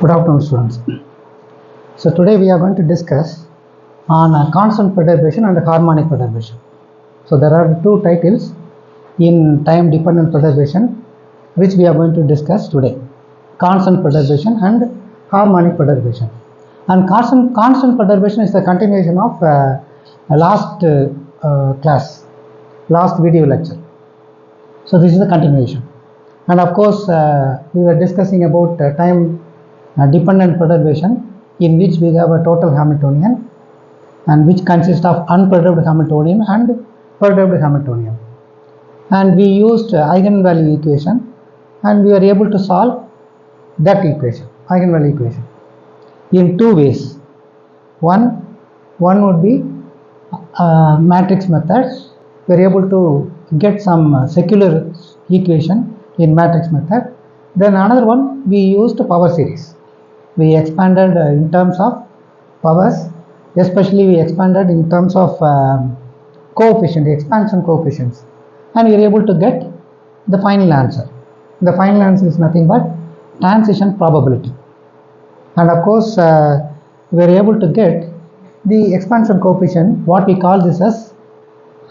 Good afternoon, students. So today we are going to discuss on constant perturbation and harmonic perturbation. So there are two titles in time dependent perturbation which we are going to discuss today: constant perturbation and harmonic perturbation. And constant perturbation is the continuation of last class, last video lecture. So this is the continuation. And of course we were discussing about time dependent perturbation, in which we have a total Hamiltonian and which consists of unperturbed Hamiltonian and perturbed Hamiltonian. And we used eigenvalue equation and we were able to solve that equation, eigenvalue equation, in two ways. One would be matrix methods. We are able to get some secular equation in matrix method. Then another one, we used power series. We expanded in terms of powers, especially we expanded in terms of coefficient, expansion coefficients, and we are able to get the final answer. The final answer is nothing but transition probability. And of course we are able to get the expansion coefficient, what we call this as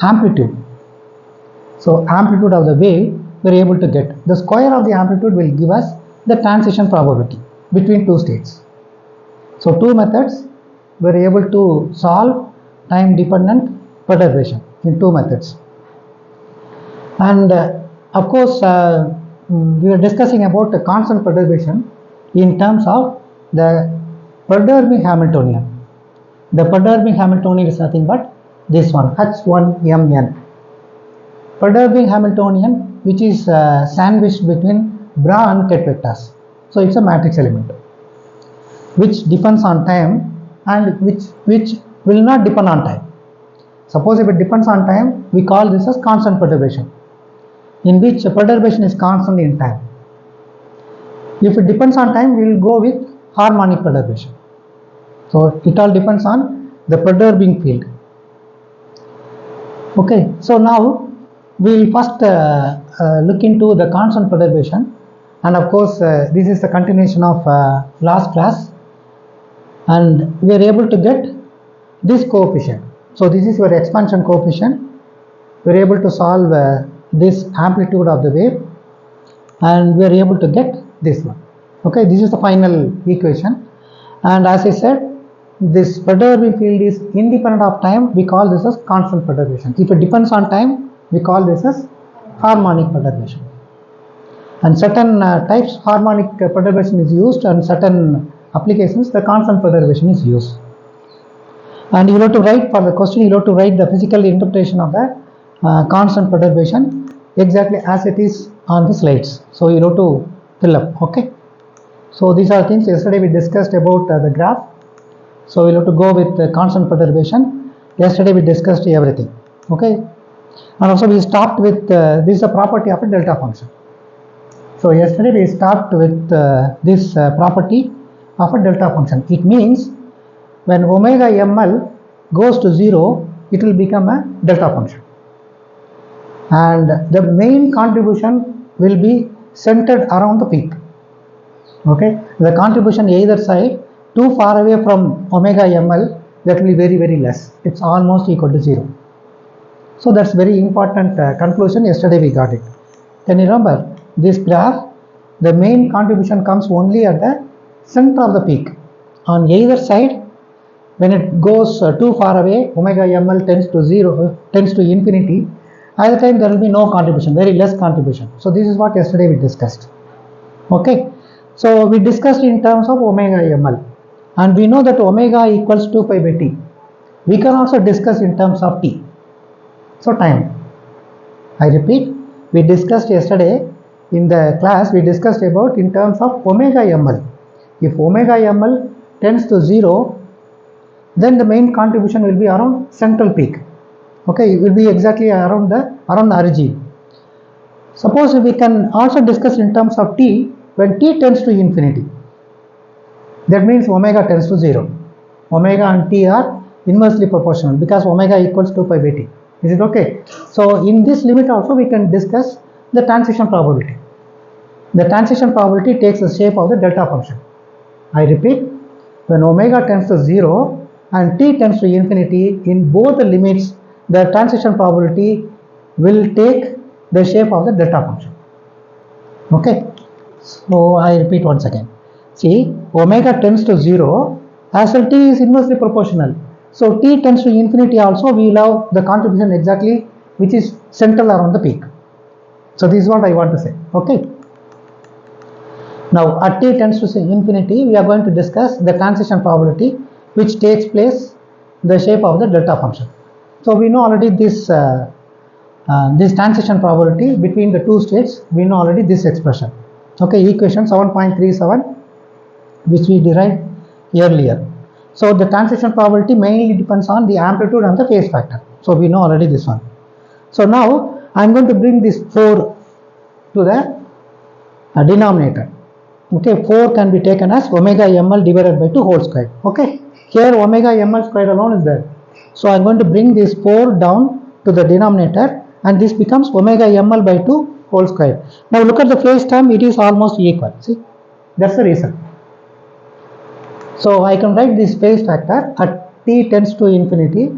amplitude. So amplitude of the wave we are able to get. The square of the amplitude will give us the transition probability between two states. So two methods we are able to solve time dependent perturbation in two methods. And of course we are discussing about the constant perturbation in terms of the perturbing Hamiltonian. The perturbing Hamiltonian is nothing but this one, H1Mn. Perturbing Hamiltonian, which is sandwiched between bra and ket vectors. So it's a matrix element which depends on time and which will not depend on time. Suppose if it depends on time, we call this as constant perturbation, in which perturbation is constant in time. If it depends on time, we will go with harmonic perturbation. So it all depends on the perturbing field. Okay, so now we will first look into the constant perturbation. And of course this is the continuation of last class, and we are able to get this coefficient. So this is your expansion coefficient. We are able to solve this amplitude of the wave, and we are able to get this one. Okay, this is the final equation. And as I said, this perturbing field is independent of time. We call this as constant perturbation. If it depends on time, we call this as harmonic perturbation. And certain types harmonic perturbation is used, and certain applications the constant perturbation is used. And you have to write, for the question you have to write the physical interpretation of the constant perturbation exactly as it is on the slides. So you have to fill up. Okay, so these are things yesterday we discussed about the graph. So we have to go with the constant perturbation. Yesterday we discussed everything. Okay, and also we stopped with this is a property of a delta function. So yesterday we stopped with this property of a delta function. It means when omega ml goes to 0, it will become a delta function, and the main contribution will be centered around the peak. Okay, the contribution either side too far away from omega ml, that will be very less. It's almost equal to 0. So that's very important conclusion. Yesterday we got it. Can you remember? This graph, the main contribution comes only at the center of the peak. On either side, when it goes too far away, omega ml tends to 0, tends to infinity. Either time there will be no contribution, very less contribution. So this is what yesterday we discussed. Okay, so we discussed in terms of omega ml, and we know that omega equals 2 pi by t. We can also discuss in terms of t. So time. I repeat, we discussed yesterday in the class, we discussed about in terms of omega ml. If omega ml tends to 0, then the main contribution will be around central peak. Okay, it will be exactly around the origin. Suppose we can also discuss in terms of t when t tends to infinity. That means omega tends to 0. Omega and t are inversely proportional because omega equals 2 pi by t. Is it okay? So in this limit also we can discuss the transition probability. The transition probability takes the shape of the delta function. I repeat, when omega tends to 0 and t tends to infinity, in both the limits, the transition probability will take the shape of the delta function. Okay, so I repeat once again. See, omega tends to 0 as well t is inversely proportional. So t tends to infinity also, we will have the contribution exactly which is central around the peak. So this is what I want to say. Okay. Now at t tends to infinity, we are going to discuss the transition probability which takes place the shape of the delta function. So we know already this transition probability between the two states, we know already this expression. Okay, equation 7.37 which we derived earlier. So the transition probability mainly depends on the amplitude and the phase factor. So we know already this one. So now I am going to bring this 4 to the denominator. Okay, 4 can be taken as omega ml divided by 2 whole square. Okay, here omega ml square alone is there. So I am going to bring this 4 down to the denominator and this becomes omega ml by 2 whole square. Now look at the phase term, it is almost equal. See, that's the reason. So I can write this phase factor at t tends to infinity.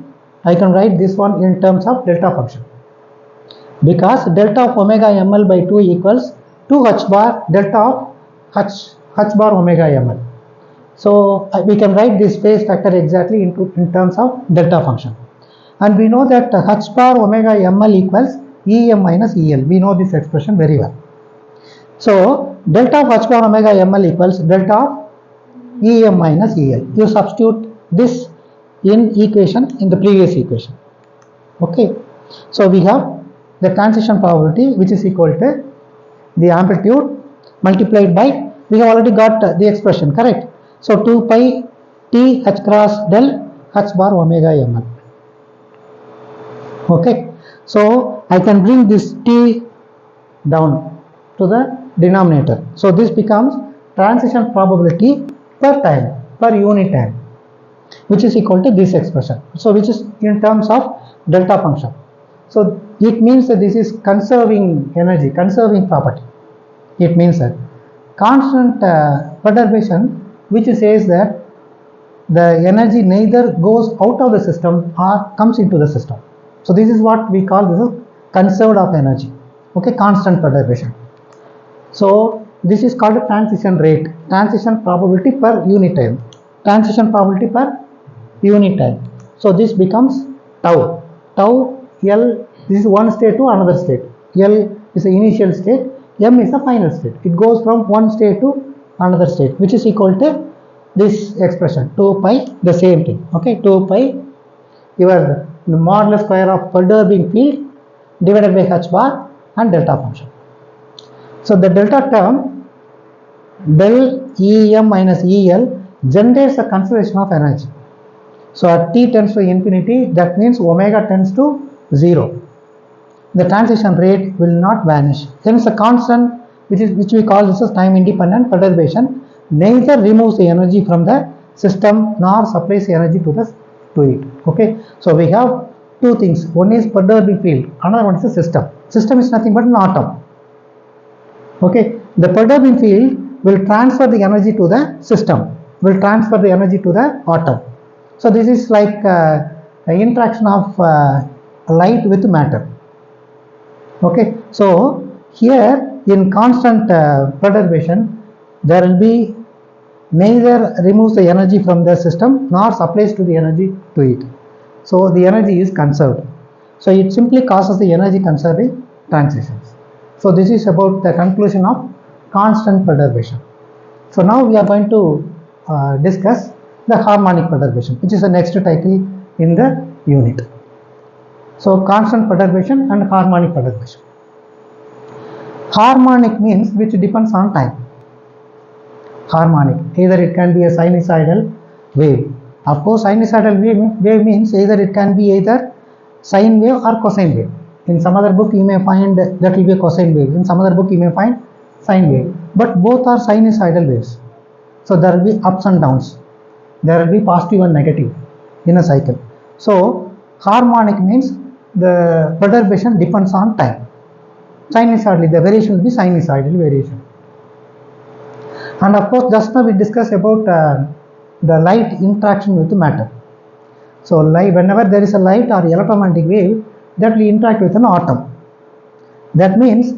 I can write this one in terms of delta function, because delta of omega ml by 2 equals 2 h bar delta of h bar omega ml. So we can write this phase factor exactly in terms of delta function, and we know that h bar omega ml equals em minus el. We know this expression very well. So delta of h bar omega ml equals delta of em minus el. You substitute this in the previous equation. Okay, so we have the transition probability which is equal to the amplitude multiplied by, we have already got the expression, correct? So 2 pi t h cross del h bar omega ml. Okay, so I can bring this t down to the denominator. So this becomes transition probability per time, per unit time, which is equal to this expression. So which is in terms of delta function. So it means that this is conserving energy, conserving property. It means that constant perturbation, which says that the energy neither goes out of the system or comes into the system. So this is what we call this is conserved of energy. Okay, constant perturbation. So this is called a transition rate, transition probability per unit time, transition probability per unit time. So this becomes tau. Tau L, this is one state to another state. L is the initial state, M is the final state. It goes from one state to another state, which is equal to this expression 2 pi, the same thing. Okay, 2 pi your modulus square of perturbing field divided by h bar and delta function. So the delta term del Em minus El generates a conservation of energy. So at t tends to infinity, that means omega tends to 0. The transition rate will not vanish. Hence a constant which we call this as time independent perturbation neither removes the energy from the system nor supplies the energy to it. Okay, so we have two things. One is perturbing field, another one is the system. System is nothing but an atom. Okay, the perturbing field will transfer the energy to the system, will transfer the energy to the atom. So this is like an interaction of light with matter. Okay, so here in constant perturbation, there will be neither removes the energy from the system nor supplies to the energy to it. So the energy is conserved. So it simply causes the energy conserving transitions. So this is about the conclusion of constant perturbation. So now we are going to discuss the harmonic perturbation, which is the next title in the unit. So constant perturbation and harmonic perturbation. Harmonic means which depends on time. Harmonic, either it can be a sinusoidal wave. Of course, sinusoidal wave means either it can be either sine wave or cosine wave. In some other book you may find that will be a cosine wave. In some other book you may find sine wave. But both are sinusoidal waves. So there will be ups and downs. There will be positive and negative in a cycle. So harmonic means the perturbation depends on time. Sinusoidally, the variation will be sinusoidal variation. And of course, just now we discussed about the light interaction with matter. So whenever there is a light or electromagnetic wave, that will interact with an atom. That means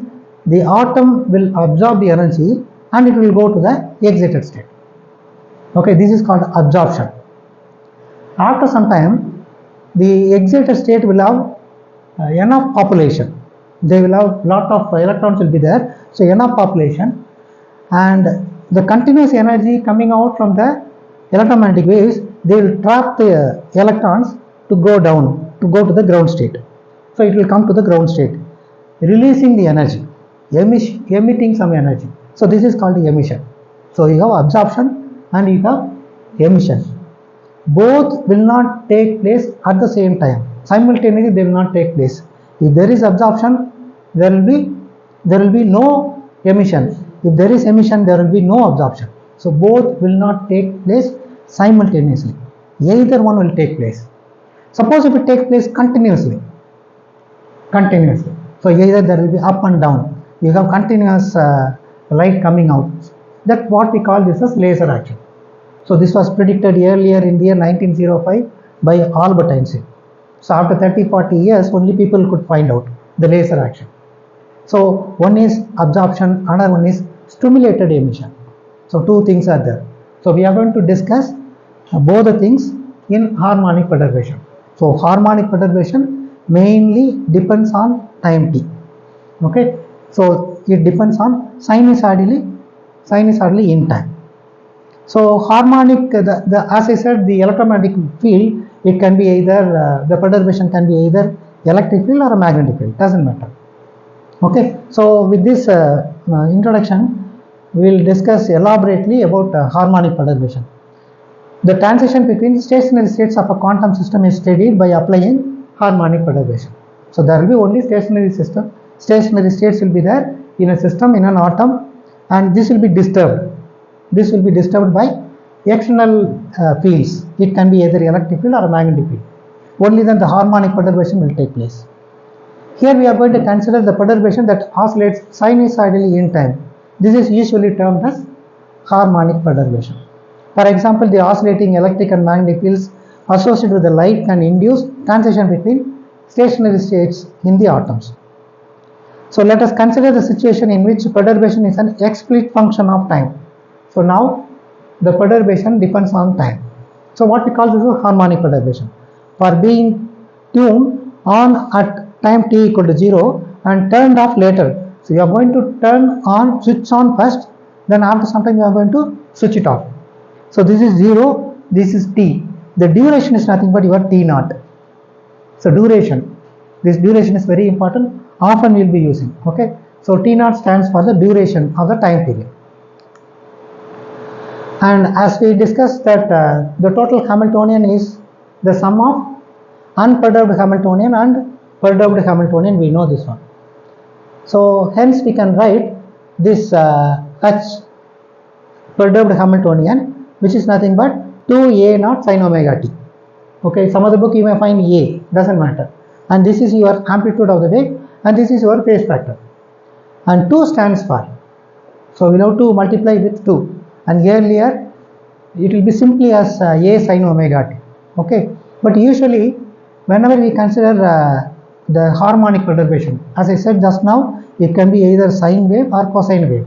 the atom will absorb the energy and it will go to the excited state. Okay, this is called absorption. After some time, the excited state will have enough population. They will have lot of electrons will be there, so enough population, and the continuous energy coming out from the electromagnetic waves, they will trap the electrons to go down, to go to the ground state. So it will come to the ground state, releasing the energy, emitting some energy. So this is called the emission. So you have absorption and you have emission. Both will not take place at the same time. Simultaneously they will not take place. If there is absorption, there will be no emission. If there is emission, there will be no absorption. So both will not take place simultaneously. Either one will take place. Suppose if it takes place continuously. So either there will be up and down. You have continuous light coming out. That's what we call this as laser action. So this was predicted earlier in the year 1905 by Albert Einstein. So after 30-40 years, only people could find out the laser action. So one is absorption, another one is stimulated emission. So two things are there. So we are going to discuss both the things in harmonic perturbation. So harmonic perturbation mainly depends on time t. Okay. So it depends on sinusoidally in time. So harmonic, as I said, the electromagnetic field, it can be either, the perturbation can be either electric field or a magnetic field, doesn't matter. Okay, so with this introduction, we will discuss elaborately about harmonic perturbation. The transition between stationary states of a quantum system is studied by applying harmonic perturbation. So there will be only stationary states will be there in a system, in an atom, and this will be disturbed. This will be disturbed by external fields. It can be either electric field or a magnetic field. Only then the harmonic perturbation will take place. Here we are going to consider the perturbation that oscillates sinusoidally in time. This is usually termed as harmonic perturbation. For example, the oscillating electric and magnetic fields associated with the light can induce transition between stationary states in the atoms. So let us consider the situation in which perturbation is an explicit function of time. So now the perturbation depends on time. So what we call this is harmonic perturbation. For being tuned on at time t equal to 0 and turned off later. So you are going to switch on first, then after some time you are going to switch it off. So this is 0, this is t. The duration is nothing but your t naught. So duration, this duration is very important, often we will be using. Okay, so t naught stands for the duration of the time period. And as we discussed that the total Hamiltonian is the sum of unperturbed Hamiltonian and perturbed Hamiltonian, we know this one. So hence we can write this H perturbed Hamiltonian, which is nothing but 2a naught sin omega t. Okay, some other book you may find a, doesn't matter. And this is your amplitude of the wave and this is your phase factor. And 2 stands for, so we have to multiply with 2. And earlier it will be simply as a sin omega t. Okay, but usually whenever we consider the harmonic perturbation, as I said just now, it can be either sine wave or cosine wave,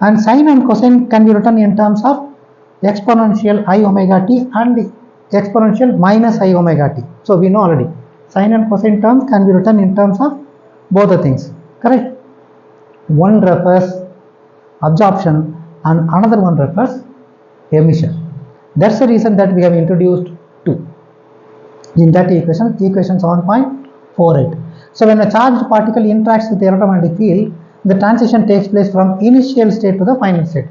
and sine and cosine can be written in terms of exponential I omega t and exponential minus I omega t. So we know already sine and cosine terms can be written in terms of both the things, correct? One refers absorption and another one refers emission. That's the reason that we have introduced 2 in that equation 7.48. So when a charged particle interacts with the electromagnetic field, the transition takes place from initial state to the final state.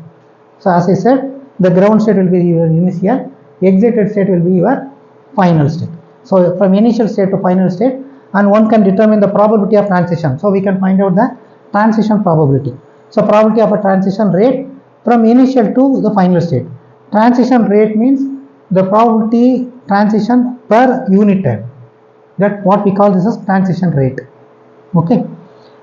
So as I said, the ground state will be your initial, excited state will be your final state. So from initial state to final state, and one can determine the probability of transition. So we can find out the transition probability. So probability of a transition rate from initial to the final state. Transition rate means the probability transition per unit time. That what we call this as transition rate. Okay.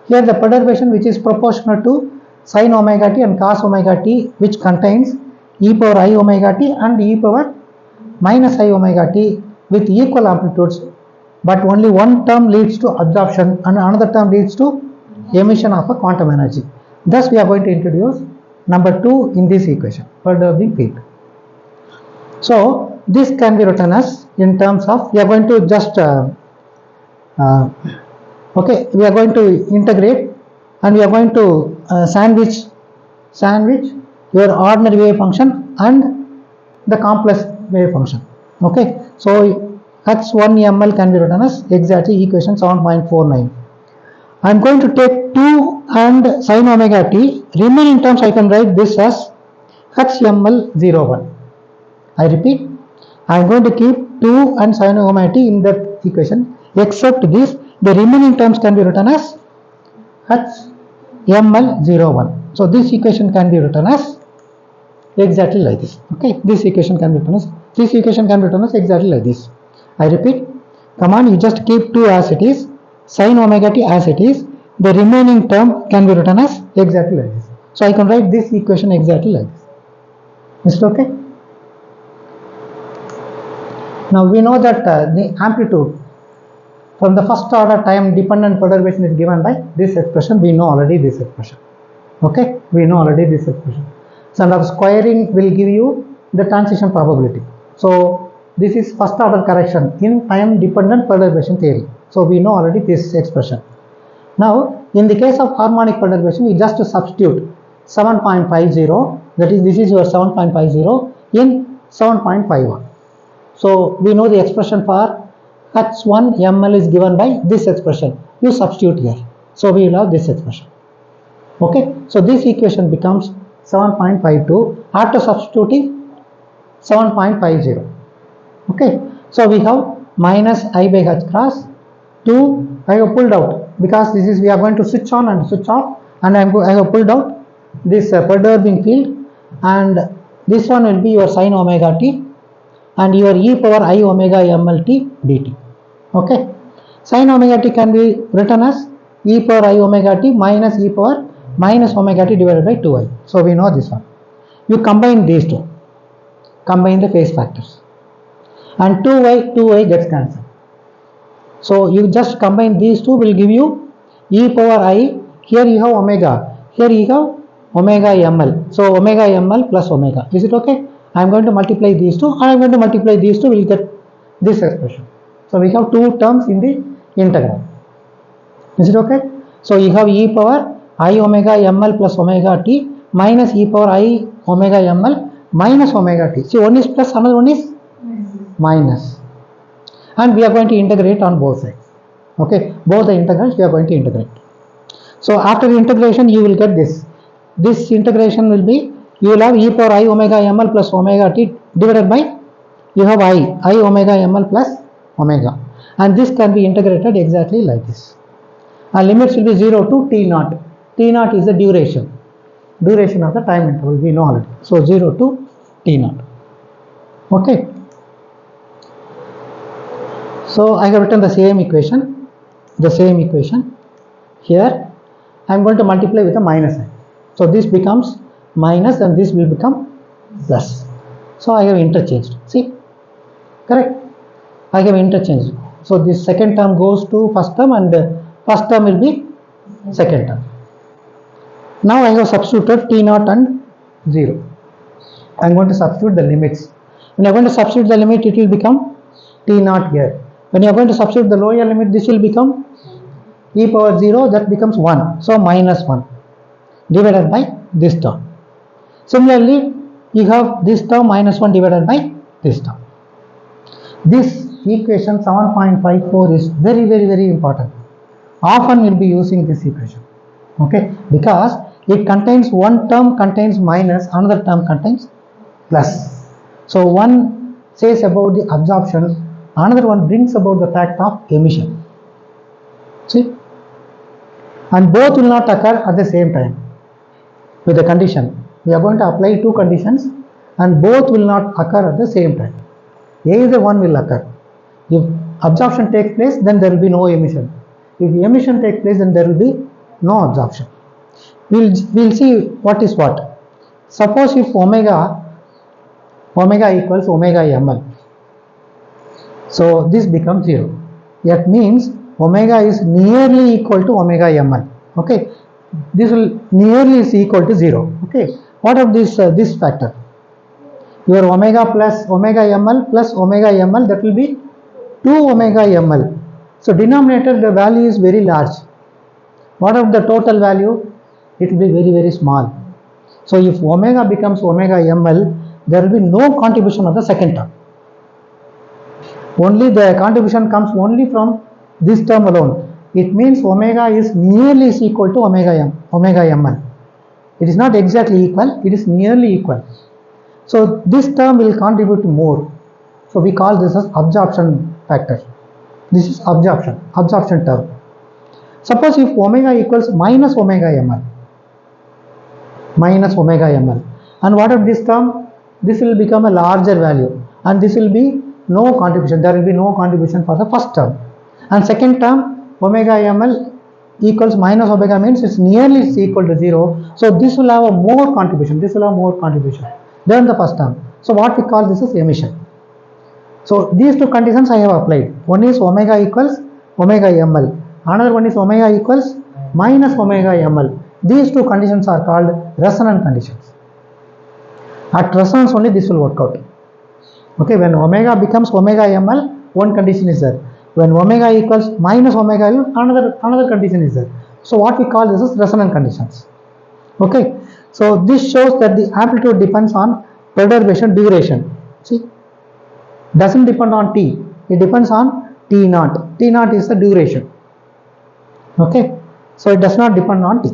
Here the perturbation which is proportional to sin omega t and cos omega t, which contains e power I omega t and e power minus I omega t with equal amplitudes, but only one term leads to absorption and another term leads to emission of a quantum energy. Thus we are going to introduce number 2 in this equation, perturbing field. So this can be written as, in terms of, we are going to just okay, we are going to integrate and we are going to sandwich your ordinary wave function and the complex wave function. Okay, so h1 ml can be written as exactly equation 7.49. I am going to take 2 and sin omega t. Remaining terms I can write this as hml01. I repeat, I am going to keep 2 and sin omega t in that equation, except this, the remaining terms can be written as hml01. So this equation can be written as exactly like this. Okay, this equation can be written as exactly like this. I repeat, come on, you just keep 2 as it is, sin omega t as it is, the remaining term can be written as exactly like this. So I can write this equation exactly like this. Is it okay? Now we know that the amplitude from the first order time dependent perturbation is given by this expression. We know already this expression. Okay, we know already this expression. So now squaring will give you the transition probability. So this is first order correction in time dependent perturbation theory. So we know already this expression. Now in the case of harmonic perturbation, we just substitute 7.50, that is, this is your 7.50 in 7.51. So we know the expression for h1 ml is given by this expression. You substitute here. So we will have this expression. Okay, so this equation becomes 7.52 after substituting 7.50. Okay, so we have minus I by h cross 2. I have pulled out, because this is, we are going to switch on and switch off, and I have pulled out this perturbing field, and this one will be your sin omega t and your e power I omega ml t dt. Okay, sin omega t can be written as e power I omega t minus e power minus omega t divided by 2i. So we know this one. You combine these two, combine the phase factors, and 2i gets cancelled. So you just combine these two, will give you e power I. Here you have omega, here you have omega ml. So omega ml plus omega. Is it okay? I am going to multiply these two, and I am going to multiply these two, will get this expression. So we have 2 terms in the integral. Is it okay? So you have e power I omega ml plus omega t minus e power I omega ml minus omega t. See, one is plus, another one is minus. And we are going to integrate on both sides. Okay, both the integrals we are going to integrate. So after the integration, you will get this. This integration will be, you will have e power I omega ml plus omega t divided by, you have I omega ml plus omega, and this can be integrated exactly like this. And limits will be 0 to t naught. T naught is the duration of the time interval, we know already. So 0 to t naught. Okay, so I have written the same equation here. I am going to multiply with a minus sign. So this becomes minus and this will become plus. So I have interchanged. See, correct? I have interchanged. So this second term goes to first term, and first term will be second term. Now I have substituted t naught and 0. I am going to substitute the limits. When I am going to substitute the limit, it will become t naught here. When you are going to substitute the lower limit, this will become e power 0, that becomes 1. So minus 1 divided by this term. Similarly, you have this term minus 1 divided by this term. This equation 7.54 is very, very, very important. Often we will be using this equation. Okay, because it contains one term contains minus, another term contains plus. So one says about the absorption, another one brings about the fact of emission. See, and both will not occur at the same time. With the condition, we are going to apply 2 conditions, and both will not occur at the same time. Either one will occur. If absorption takes place, then there will be no emission. If emission takes place, then there will be no absorption. We'll see what is what. Suppose if omega equals omega ml, so this becomes 0. That means omega is nearly equal to omega ml. Okay, this will nearly is equal to 0. Okay, what of this factor? Your omega plus omega ml plus omega ml, that will be 2 omega ml. So denominator, the value is very large. What of the total value? It will be very small. So if omega becomes omega ml, there will be no contribution of the second term. Only the contribution comes only from this term alone. It means omega is nearly is equal to omega ml. It is not exactly equal, it is nearly equal. So this term will contribute more. So we call this as absorption factor. This is absorption term. Suppose if omega equals minus omega ml, and what of this term? This will become a larger value, and this will be no contribution. There will be no contribution for the first term. And second term, omega ml equals minus omega means it's nearly equal to 0. So this will have a more contribution. Than the first term. So what we call this is emission. So these two conditions I have applied. One is omega equals omega ml. Another one is omega equals minus omega ml. These two conditions are called resonant conditions. At resonance only this will work out. Okay, when omega becomes omega ml, one condition is there. When omega equals minus omega ml, another condition is there. So what we call this is resonant conditions. Okay, so this shows that the amplitude depends on perturbation duration. See, doesn't depend on t, it depends on t naught. T naught is the duration. Okay, so it does not depend on t.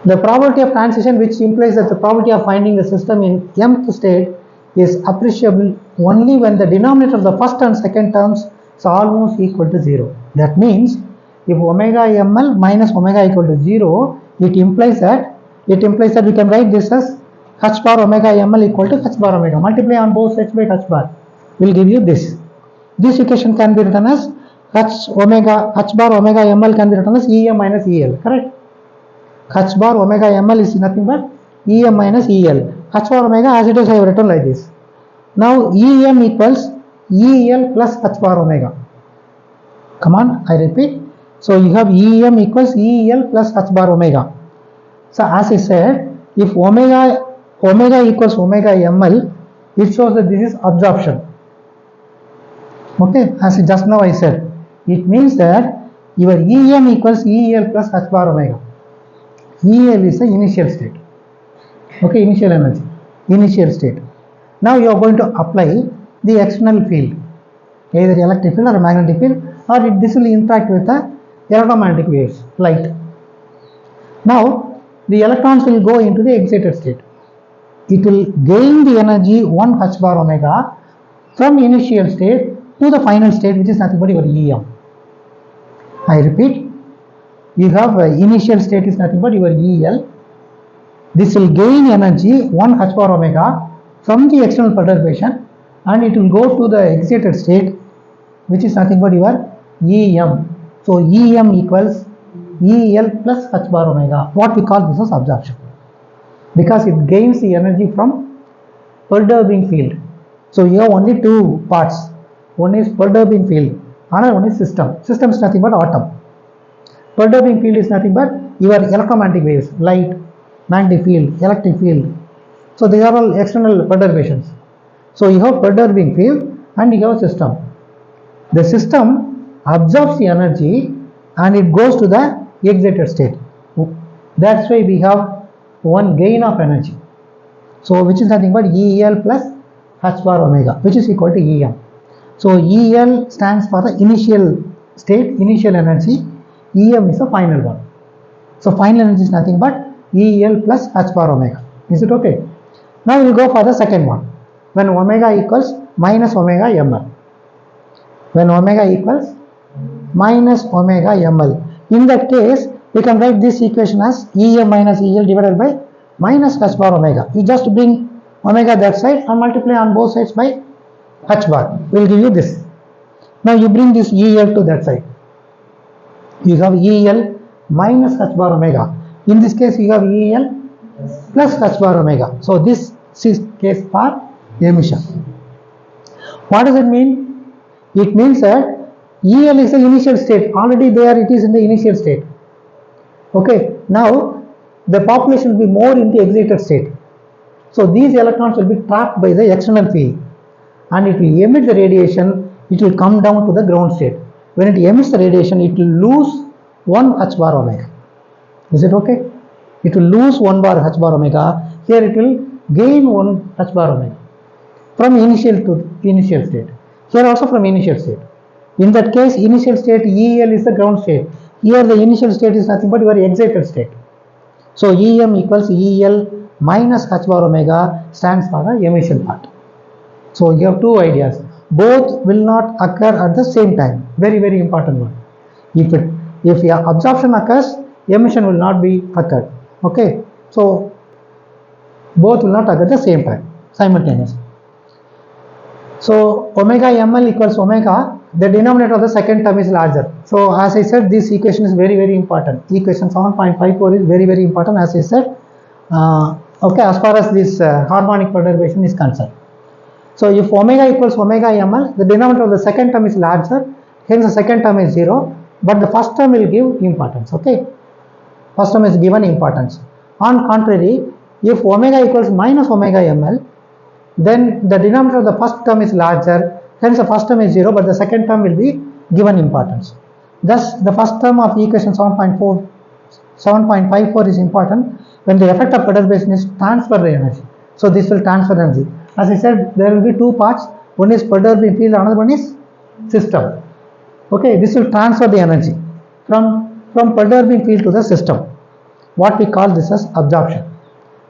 The probability of transition, which implies that the probability of finding the system in mth state, is appreciable only when the denominator of the first and second terms is almost equal to 0. That means if omega ml minus omega equal to 0, it implies that we can write this as h bar omega ml equal to h bar omega. Multiply on both sides by h bar will give you this. This equation can be written as h bar omega ml can be written as em minus el. Correct? H bar omega ml is nothing but em minus el. H bar omega, as it is, I have written like this. Now em equals el plus h bar omega. Come on, I repeat. So you have em equals el plus h bar omega. So as I said, if omega equals omega ml, it shows that this is absorption. Okay, as just now I said, it means that your em equals el plus h bar omega. El is the initial state. Okay, initial energy, initial state. Now you are going to apply the external field, either electric field or magnetic field, or this will interact with the electromagnetic waves, light. Now the electrons will go into the excited state. It will gain the energy 1 h bar omega from initial state to the final state, which is nothing but your em. I repeat, you have initial state is nothing but your el. This will gain energy 1 h bar omega from the external perturbation, and it will go to the excited state, which is nothing but your em. So em equals el plus h bar omega. What we call this as absorption, because it gains the energy from perturbing field. So you have only two parts. One is perturbing field, another one is system. System is nothing but atom. Perturbing field is nothing but your electromagnetic waves, light, magnetic field, electric field. So these are all external perturbations. So you have perturbing field and you have system. The system absorbs the energy and it goes to the excited state. That's why we have one gain of energy. So which is nothing but el plus h bar omega, which is equal to em. So el stands for the initial state, initial energy. Em is the final one. So final energy is nothing but el plus h bar omega. Is it okay? Now we will go for the second one. When omega equals minus omega ml. When omega equals minus omega ml. In that case, we can write this equation as em minus el divided by minus h bar omega. You just bring omega that side and multiply on both sides by h bar. Will give you this. Now you bring this el to that side. You have el minus h bar omega. In this case, you have EL plus h bar omega. So this is case for emission. What does it mean? It means that EL is the initial state. Already there it is in the initial state. Okay. Now the population will be more in the excited state. So these electrons will be trapped by the external field and it will emit the radiation. It will come down to the ground state. When it emits the radiation, it will lose 1 h bar omega. Is it okay? It will lose 1 bar h bar omega. Here it will gain 1 h bar omega from initial to initial state. Here also from initial state. In that case, initial state EL is the ground state. Here the initial state is nothing but your excited state. So EM equals EL minus h bar omega stands for the emission part. So you have two ideas. Both will not occur at the same time. Very, very important one. If absorption occurs, emission will not be occurred. Okay. So both will not occur at the same time, simultaneously. So omega ml equals omega. The denominator of the second term is larger. So as I said, this equation is very, very important. Equation 7.54 is very, very important, as I said. Okay, as far as this harmonic perturbation is concerned. So if omega equals omega ml, the denominator of the second term is larger, hence the second term is 0, but the first term will give importance. Okay, first term is given importance. On contrary, if omega equals minus omega ml, then the denominator of the first term is larger, hence the first term is 0, but the second term will be given importance. Thus, the first term of equation 7.54 is important when the effect of perturbation is transfer the energy. So this will transfer energy. As I said, there will be two parts. One is perturbing field, another one is system. Okay, this will transfer the energy from perturbing field to the system. What we call this as absorption.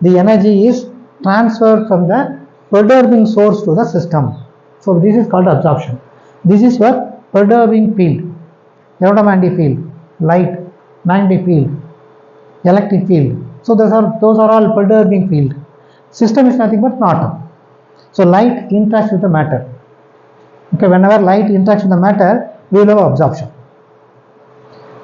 The energy is transferred from the perturbing source to the system. So this is called absorption. This is your perturbing field, electromagnetic field, light, magnetic field, electric field. So those are all perturbing field. System is nothing but matter. So light interacts with the matter. Okay, whenever light interacts with the matter, we will have absorption.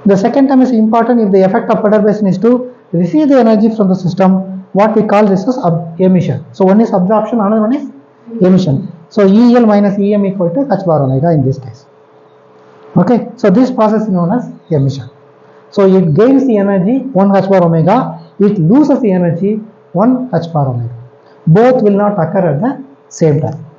The second term is important if the effect of perturbation is to receive the energy from the system. What we call this as emission. So one is absorption, another one is emission. So EL minus EM equal to h bar omega in this case. Okay, so this process is known as emission. So it gains the energy 1 h bar omega, it loses the energy 1 h bar omega. Both will not occur at the same time.